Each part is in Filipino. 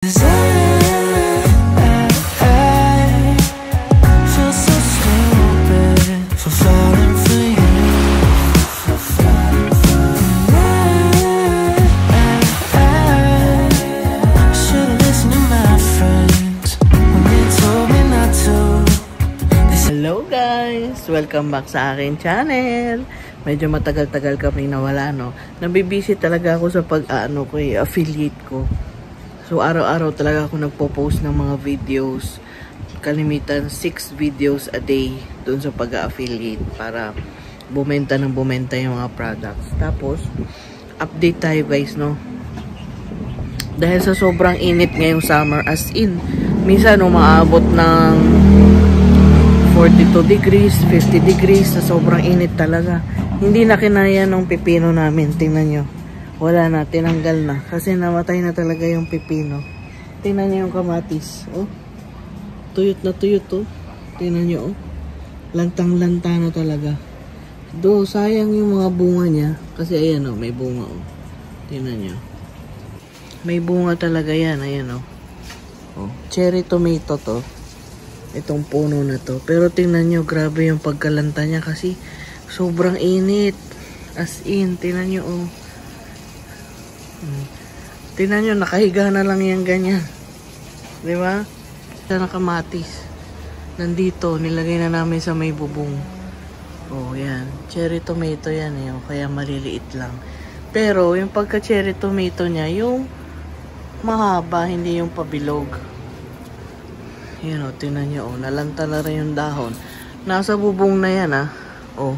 Hello guys! Welcome back sa akin channel. Medyo matagal-tagal kami nawala, no? Nabibisi talaga ako sa affiliate ko. So araw-araw talaga ako nagpo-post ng mga videos. Kalimitan 6 videos a day dun sa pag-affiliate para bumenta ng bumenta yung mga products. Tapos update tayo guys, no? Dahil sa sobrang init ngayong summer, as in minsan umaabot ng 42 degrees, 50 degrees, sa sobrang init talaga. Hindi na kinaya ng pipino namin. Tingnan nyo. Wala na, tinanggal na. Kasi namatay na talaga yung pipino. Tingnan nyo yung kamatis. Oh. Tuyot na tuyot, oh. Tingnan nyo, oh. Lantang-lanta na talaga. Do, sayang yung mga bunga niya. Kasi ayan, oh, may bunga, oh. Tingnan nyo. May bunga talaga yan, ayan, oh. Oh. Cherry tomato to. Itong puno na to. Pero tingnan nyo, grabe yung pagkalanta niya kasi sobrang init. As in, tingnan nyo, oh. Tingnan nyo, nakahiga na lang yan ganyan. Diba? Sa nakamatis. Nandito, nilagay na namin sa may bubong. Oh, yan. Cherry tomato yan, eh. Kaya maliliit lang. Pero, yung pagka-cherry tomato niya, yung mahaba, hindi yung pabilog. Yan o, tingnan nyo o. Nalanta na rin yung dahon. Nasa bubong na yan o.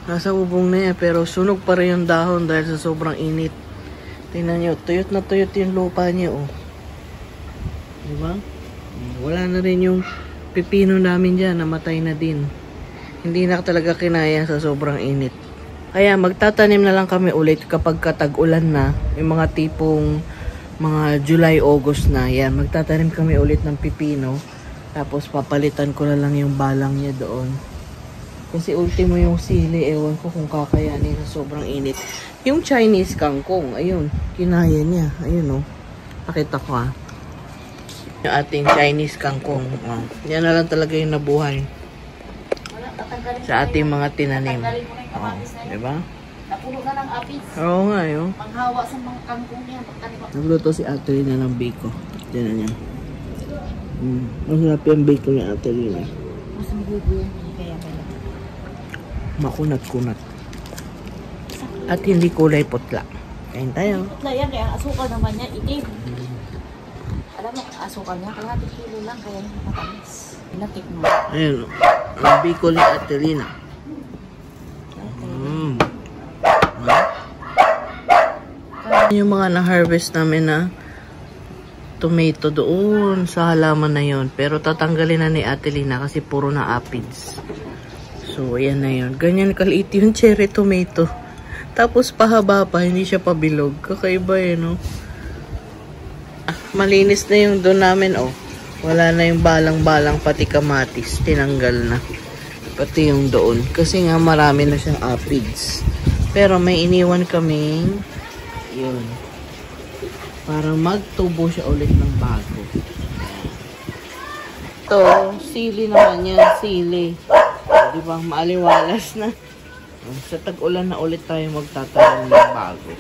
Nasa bubong na yan. Pero sunog pa rin yung dahon dahil sa sobrang init. Tingnan nyo. Tuyot na tuyot yung lupa niya o. Diba? Wala na rin yung pipino namin dyan. Namatay na din. Hindi na talaga kinaya sa sobrang init. Kaya magtatanim na lang kami ulit kapag katag-ulan na. Yung mga tipong mga July, August na. Yan, magtatanim kami ulit ng pipino. Tapos papalitan ko na lang yung balang niya doon. Kasi ultimo yung sili, ewan ko kung kakayanin sa sobrang init. Yung Chinese kangkong, ayun, kinaya niya. Ayun, oh. Pakita ko, yung ating Chinese kangkong. Oh. Yan na lang talaga yung nabuhay sa ating mga tinanim. Oh, diba? Napuno na ng apis. Oo nga, yun. Panghawa sa mga kangkong niya. Nagluto si Ate Lina ng biko. Diyan na niya. Masarap yung biko ni Ate Lina. Mas magugo yan. Kaya pala. Makunat-kunat. At hindi kulay putla. Kain tayo. Putla yan. Kaya ang asukal naman niya, itim. Alam mo, ang asukal niya, kalahating kilo lang. Kaya hindi matamis. Inatik mo. Ayun. Ang biko ni Ate Lina. Yung mga na-harvest namin na tomato doon sa halaman na yon. Pero tatanggalin na ni Ate Lina kasi puro na aphids. So, ayan na yun. Ganyan kaliit yung cherry tomato. Tapos pahaba pa, hindi siya pabilog. Kakaiba yun, no? Malinis na yung doon namin, oh. Wala na yung balang-balang pati kamatis. Tinanggal na. Pati yung doon. Kasi nga marami na siyang aphids. Pero may iniwan kaming yun. Para magtubo siya ulit ng bago. Ito, sili naman yan. Sili. Di ba? Maaliwalas na. Sa tag-ulan na ulit tayo magtatanim ng bago.